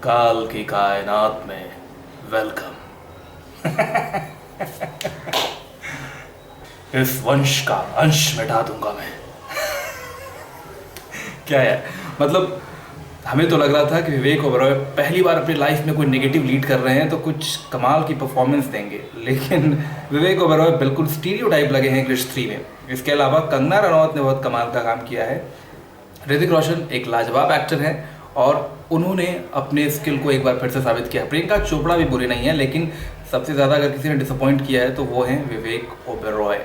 काल की कायनात में वेलकम। इस वंश का अंश मिटा दूंगा मैं। क्या है मतलब, हमें तो लग रहा था कि विवेक ओबेरॉय पहली बार अपनी लाइफ में कोई नेगेटिव लीड कर रहे हैं तो कुछ कमाल की परफॉर्मेंस देंगे, लेकिन विवेक ओबेरॉय बिल्कुल स्टीरियोटाइप लगे हैं क्रिश 3 में। इसके अलावा कंगना रनौत ने बहुत कमाल का काम किया है। ऋतिक रोशन एक लाजवाब एक्टर है और उन्होंने अपने स्किल को एक बार फिर से साबित किया। प्रियंका चोपड़ा भी बुरी नहीं है, लेकिन सबसे ज़्यादा अगर किसी ने डिसअपॉइंट किया है तो वो हैं विवेक ओबेरॉय।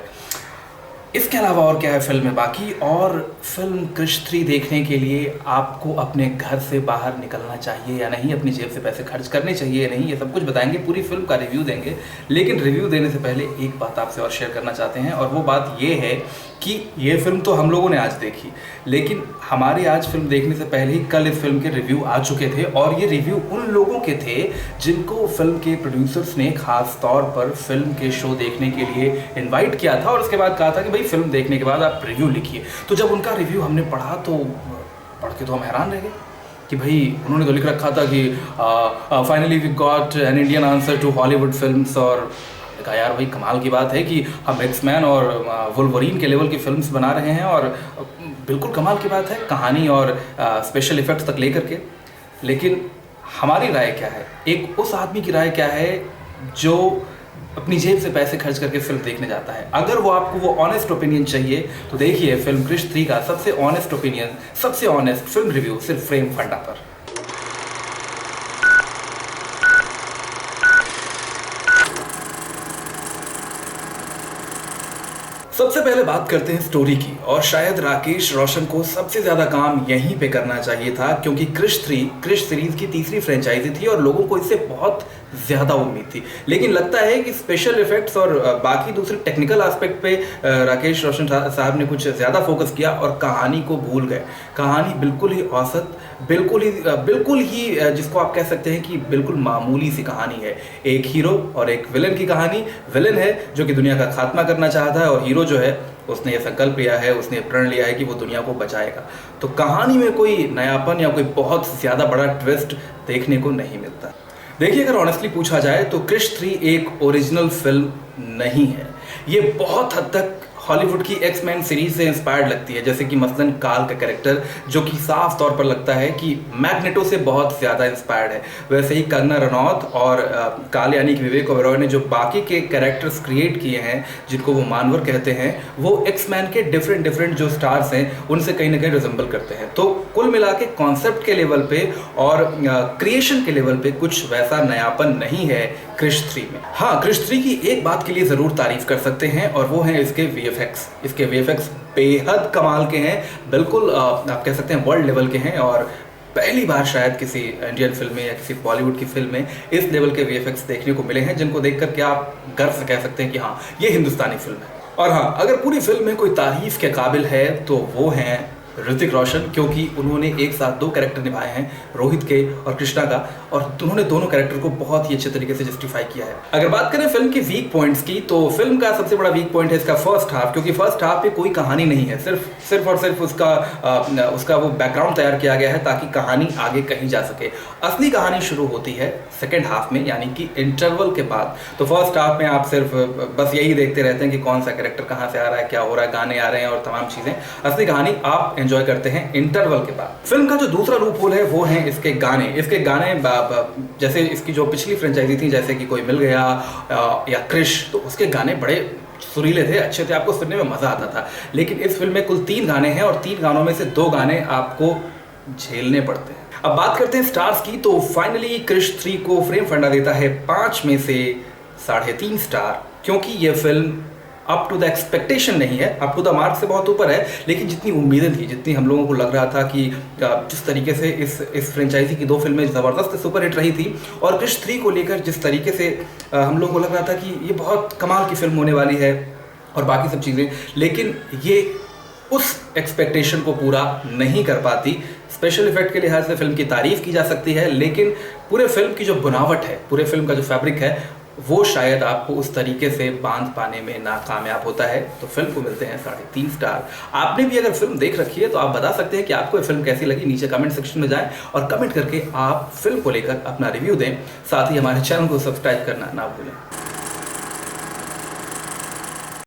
इसके अलावा और क्या है फिल्म में बाकी, और फिल्म क्रिश 3 देखने के लिए आपको अपने घर से बाहर निकलना चाहिए या नहीं, अपनी जेब से पैसे खर्च करने चाहिए या नहीं, ये सब कुछ बताएंगे, पूरी फिल्म का रिव्यू देंगे। लेकिन रिव्यू देने से पहले एक बात आपसे और शेयर करना चाहते हैं, और वो बात ये है कि ये फिल्म तो हम लोगों ने आज देखी, लेकिन हमारे आज फिल्म देखने से पहले ही कल इस फिल्म के रिव्यू आ चुके थे, और ये रिव्यू उन लोगों के थे जिनको फिल्म के प्रोड्यूसर्स ने खास तौर पर फिल्म के शो देखने के लिए इन्वाइट किया था और उसके बाद कहा था कि भाई फिल्म देखने के बाद आप रिव्यू लिखिए। तो जब उनका रिव्यू हमने पढ़ा तो पढ़ के तो हम हैरान रह गए कि भाई उन्होंने तो लिख रखा था कि finally we got an Indian answer to Hollywood films, और कहा यार भाई कमाल की बात है कि हम एक्समैन और वुल्वरीन के लेवल की फिल्म्स बना रहे हैं, और बिल्कुल कमाल की बात है कहानी और स्पेशल इफेक्ट्स तक लेकर के। लेकिन हमारी राय क्या है, एक उस आदमी की राय क्या है जो अपनी जेब से पैसे खर्च करके फिल्म देखने जाता है। अगर वो आपको वो ऑनेस्ट ओपिनियन चाहिए तो देखिए फिल्म क्रिश 3 का सबसे ऑनेस्ट ओपिनियन, सबसे ऑनेस्ट फिल्म रिव्यू सिर्फ फ्रेम फंडा पर। सबसे पहले बात करते हैं स्टोरी की, और शायद राकेश रोशन को सबसे ज़्यादा काम यहीं पे करना चाहिए था, क्योंकि क्रिश 3 क्रिश सीरीज़ की तीसरी फ्रेंचाइजी थी और लोगों को इससे बहुत ज़्यादा उम्मीद थी। लेकिन लगता है कि स्पेशल इफेक्ट्स और बाकी दूसरे टेक्निकल एस्पेक्ट पे राकेश रोशन साहब ने कुछ ज़्यादा फोकस किया और कहानी को भूल गए। कहानी बिल्कुल ही औसत, बिल्कुल ही जिसको आप कह सकते हैं कि बिल्कुल मामूली सी कहानी है। एक हीरो और एक विलन की कहानी। विलन है जो कि दुनिया का खात्मा करना चाहता है, और हीरो जो है उसने ये संकल्प लिया है, उसने प्रण लिया है कि वो दुनिया को बचाएगा। तो कहानी में कोई नयापन या कोई बहुत ज़्यादा बड़ा ट्विस्ट देखने को नहीं मिलता। देखिए, अगर ऑनेस्टली पूछा जाए तो क्रिश 3 एक ओरिजिनल फिल्म नहीं है। ये बहुत हद तक हॉलीवुड की एक्समैन सीरीज से इंस्पायर्ड लगती है, जैसे कि मसलन काल का कैरेक्टर जो कि साफ तौर पर लगता है कि मैग्नेटो से बहुत ज़्यादा इंस्पायर्ड है। वैसे ही कंगना रनौत और काल यानी कि विवेक ओबेरॉय ने जो बाकी के कैरेक्टर्स क्रिएट किए हैं, जिनको वो मानवर कहते हैं, वो एक्समैन के डिफरेंट जो स्टार्स हैं उनसे कहीं ना कहीं रिजेंबल करते हैं। तो कुल मिला के कॉन्सेप्ट के लेवल पे और क्रिएशन के लेवल पे कुछ वैसा नयापन नहीं है क्रिश 3 में। हाँ, क्रिश 3 की एक बात के लिए ज़रूर तारीफ कर सकते हैं, और वो है इसके VFX। इसके VFX बेहद कमाल के हैं, बिल्कुल आप कह सकते हैं वर्ल्ड लेवल के हैं, और पहली बार शायद किसी इंडियन फिल्म में या किसी बॉलीवुड की फिल्म में इस लेवल के VFX देखने को मिले हैं, जिनको देख करके आप गर्व से कह सकते हैं कि हाँ, ये हिंदुस्तानी फिल्म है। और हाँ, अगर पूरी फिल्म में कोई तारीफ के काबिल है तो वो हैं ऋतिक रोशन, क्योंकि उन्होंने एक साथ 2 कैरेक्टर निभाए हैं, रोहित के और कृष्णा का, और उन्होंने दोनों कैरेक्टर को बहुत ही अच्छे तरीके से जस्टिफाई किया है। अगर बात करें फिल्म के वीक पॉइंट्स की, तो फिल्म का सबसे बड़ा वीक पॉइंट है इसका फर्स्ट हाफ, क्योंकि फर्स्ट हाफ पे कोई कहानी नहीं है, सिर्फ और सिर्फ उसका वो बैकग्राउंड तैयार किया गया है ताकि कहानी आगे कहीं जा सके। असली कहानी शुरू होती है सेकेंड हाफ में, यानी कि इंटरवल के बाद। तो फर्स्ट हाफ में आप सिर्फ बस यही देखते रहते हैं कि कौन सा कैरेक्टर कहाँ से आ रहा है, क्या हो रहा है, गाने आ रहे हैं और तमाम चीज़ें। असली कहानी आप एंजॉय करते हैं इंटरवल के बाद। फिल्म का जो दूसरा लूप होल है वो है इसके गाने। जैसे इसकी जो पिछली फ्रेंचाइजी थी, जैसे कि कोई मिल गया या क्रिश, तो उसके गाने बड़े सुरीले थे, अच्छे थे, आपको सुनने में मजा आता था। लेकिन इस फिल्म में कुल 3 गाने हैं और 3 गानों में से 2 गाने आपको झेलने पड़ते हैं। अब बात करते हैं स्टार्स की, तो फाइनली क्रिश 3 को फ्रेम फंडा देता है 5 में से 3.5 स्टार, क्योंकि ये फिल्म अप टू द एक्सपेक्टेशन नहीं है, अप टू द मार्क से बहुत ऊपर है, लेकिन जितनी उम्मीदें थी, जितनी हम लोगों को लग रहा था कि जिस तरीके से इस फ्रेंचाइजी की 2 फिल्में ज़बरदस्त सुपरहिट रही थी, और क्रिश 3 को लेकर जिस तरीके से हम लोगों को लग रहा था कि ये बहुत कमाल की फिल्म होने वाली है और बाकी सब चीज़ें, लेकिन ये उस एक्सपेक्टेशन को पूरा नहीं कर पाती। स्पेशल इफेक्ट के लिहाज से फिल्म की तारीफ की जा सकती है, लेकिन पूरे फिल्म की जो बनावट है, पूरे फिल्म का जो फैब्रिक है, वो शायद आपको उस तरीके से बांध पाने में नाकामयाब होता है। तो फिल्म को मिलते हैं 3.5 स्टार। आपने भी अगर फिल्म देख रखी है तो आप बता सकते हैं कि आपको ये फिल्म कैसी लगी। नीचे कमेंट सेक्शन में जाएं और कमेंट करके आप फिल्म को लेकर अपना रिव्यू दें। साथ ही हमारे चैनल को सब्सक्राइब करना ना भूलें।